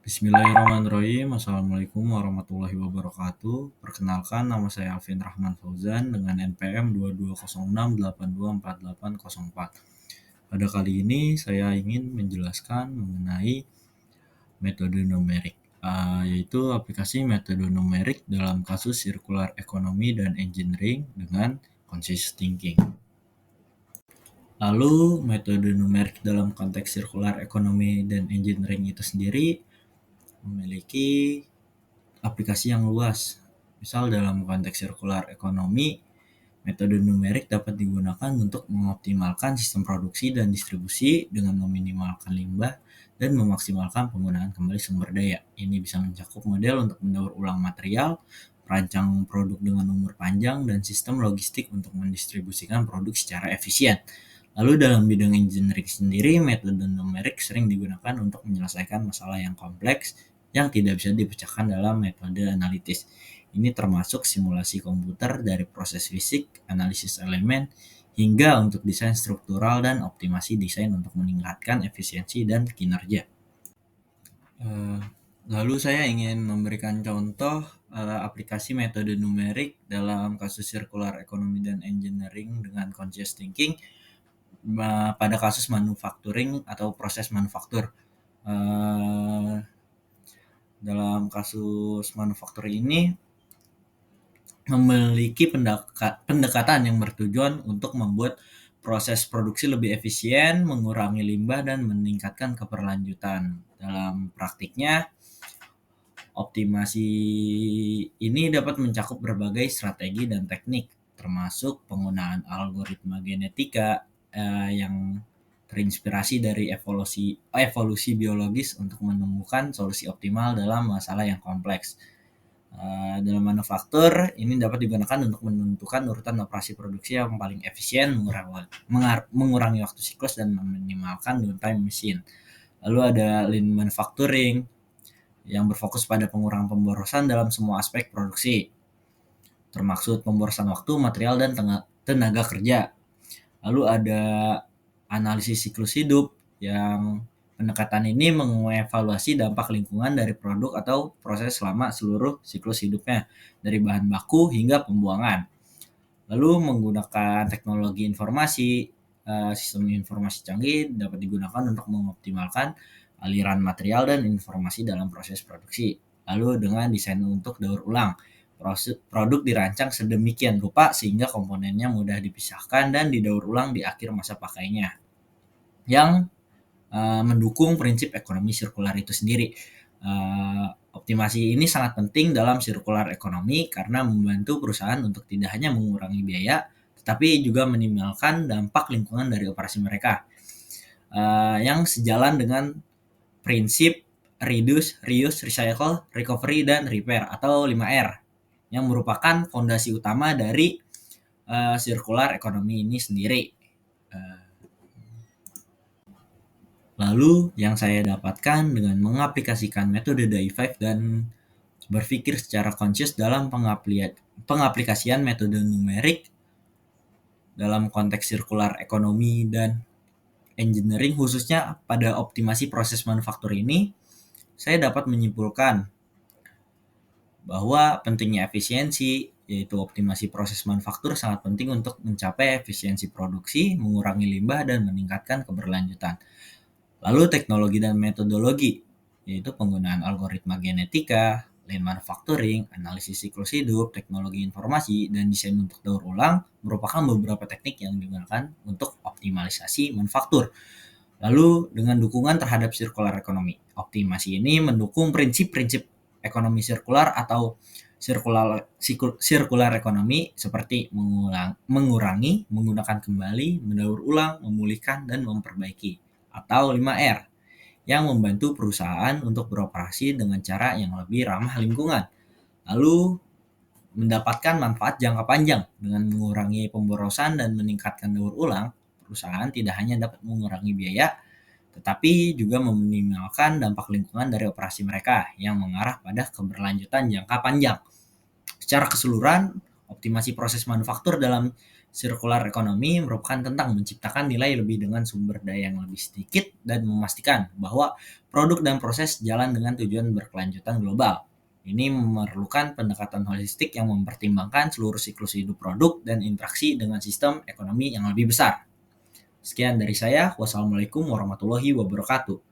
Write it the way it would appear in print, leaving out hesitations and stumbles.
Bismillahirrahmanirrahim. Assalamualaikum warahmatullahi wabarakatuh. Perkenalkan, nama saya Alvin Rahman Fauzan dengan NPM 2206824804. Pada kali ini saya ingin menjelaskan mengenai metode numerik, yaitu aplikasi metode numerik dalam kasus circular economy dan engineering dengan conscious thinking. Lalu metode numerik dalam konteks circular economy dan engineering itu sendiri memiliki aplikasi yang luas. Misal dalam konteks circular economy, metode numerik dapat digunakan untuk mengoptimalkan sistem produksi dan distribusi dengan meminimalkan limbah dan memaksimalkan penggunaan kembali sumber daya. Ini bisa mencakup model untuk mendaur ulang material, merancang produk dengan umur panjang, dan sistem logistik untuk mendistribusikan produk secara efisien. Lalu dalam bidang engineering sendiri, metode numerik sering digunakan untuk menyelesaikan masalah yang kompleks yang tidak bisa dipecahkan dalam metode analitis. Ini termasuk simulasi komputer dari proses fisik, analisis elemen, hingga untuk desain struktural dan optimasi desain untuk meningkatkan efisiensi dan kinerja. Lalu saya ingin memberikan contoh aplikasi metode numerik dalam kasus circular economy dan engineering dengan conscious thinking pada kasus manufacturing atau proses manufaktur. Dalam kasus manufaktur ini memiliki pendekatan yang bertujuan untuk membuat proses produksi lebih efisien, mengurangi limbah, dan meningkatkan keberlanjutan. Dalam praktiknya, optimasi ini dapat mencakup berbagai strategi dan teknik, termasuk penggunaan algoritma genetika yang terinspirasi dari evolusi biologis untuk menemukan solusi optimal dalam masalah yang kompleks. Dalam manufaktur, ini dapat digunakan untuk menentukan urutan operasi produksi yang paling efisien, mengurangi waktu siklus, dan meminimalkan downtime mesin. Lalu ada lean manufacturing yang berfokus pada pengurangan pemborosan dalam semua aspek produksi, termaksud pemborosan waktu, material, dan tenaga kerja. Lalu ada analisis siklus hidup yang pendekatan ini mengevaluasi dampak lingkungan dari produk atau proses selama seluruh siklus hidupnya, dari bahan baku hingga pembuangan. Lalu menggunakan teknologi informasi, sistem informasi canggih dapat digunakan untuk mengoptimalkan aliran material dan informasi dalam proses produksi. Lalu dengan desain untuk daur ulang, produk dirancang sedemikian rupa sehingga komponennya mudah dipisahkan dan didaur ulang di akhir masa pakainya, yang mendukung prinsip ekonomi sirkular itu sendiri. Optimasi ini sangat penting dalam sirkular ekonomi karena membantu perusahaan untuk tidak hanya mengurangi biaya, tetapi juga meminimalkan dampak lingkungan dari operasi mereka, yang sejalan dengan prinsip reduce, reuse, recycle, recovery, dan repair atau 5R, yang merupakan fondasi utama dari sirkular ekonomi ini sendiri. Lalu yang saya dapatkan dengan mengaplikasikan metode DAI5 dan berpikir secara conscious dalam pengaplikasian metode numerik dalam konteks sirkular ekonomi dan engineering, khususnya pada optimasi proses manufaktur ini, saya dapat menyimpulkan bahwa pentingnya efisiensi, yaitu optimasi proses manufaktur sangat penting untuk mencapai efisiensi produksi, mengurangi limbah, dan meningkatkan keberlanjutan. Lalu teknologi dan metodologi, yaitu penggunaan algoritma genetika, lean manufacturing, analisis siklus hidup, teknologi informasi, dan desain untuk daur ulang merupakan beberapa teknik yang digunakan untuk optimalisasi manufaktur. Lalu dengan dukungan terhadap circular economy, optimasi ini mendukung prinsip-prinsip ekonomi sirkular atau sirkular ekonomi seperti mengurangi, menggunakan kembali, mendaur ulang, memulihkan, dan memperbaiki, atau 5R, yang membantu perusahaan untuk beroperasi dengan cara yang lebih ramah lingkungan. Lalu mendapatkan manfaat jangka panjang dengan mengurangi pemborosan dan meningkatkan daur ulang. Perusahaan tidak hanya dapat mengurangi biaya, tetapi juga meminimalkan dampak lingkungan dari operasi mereka yang mengarah pada keberlanjutan jangka panjang. Secara keseluruhan, optimasi proses manufaktur dalam Circular economy merupakan tentang menciptakan nilai lebih dengan sumber daya yang lebih sedikit dan memastikan bahwa produk dan proses jalan dengan tujuan berkelanjutan global. Ini memerlukan pendekatan holistik yang mempertimbangkan seluruh siklus hidup produk dan interaksi dengan sistem ekonomi yang lebih besar. Sekian dari saya. Wassalamualaikum warahmatullahi wabarakatuh.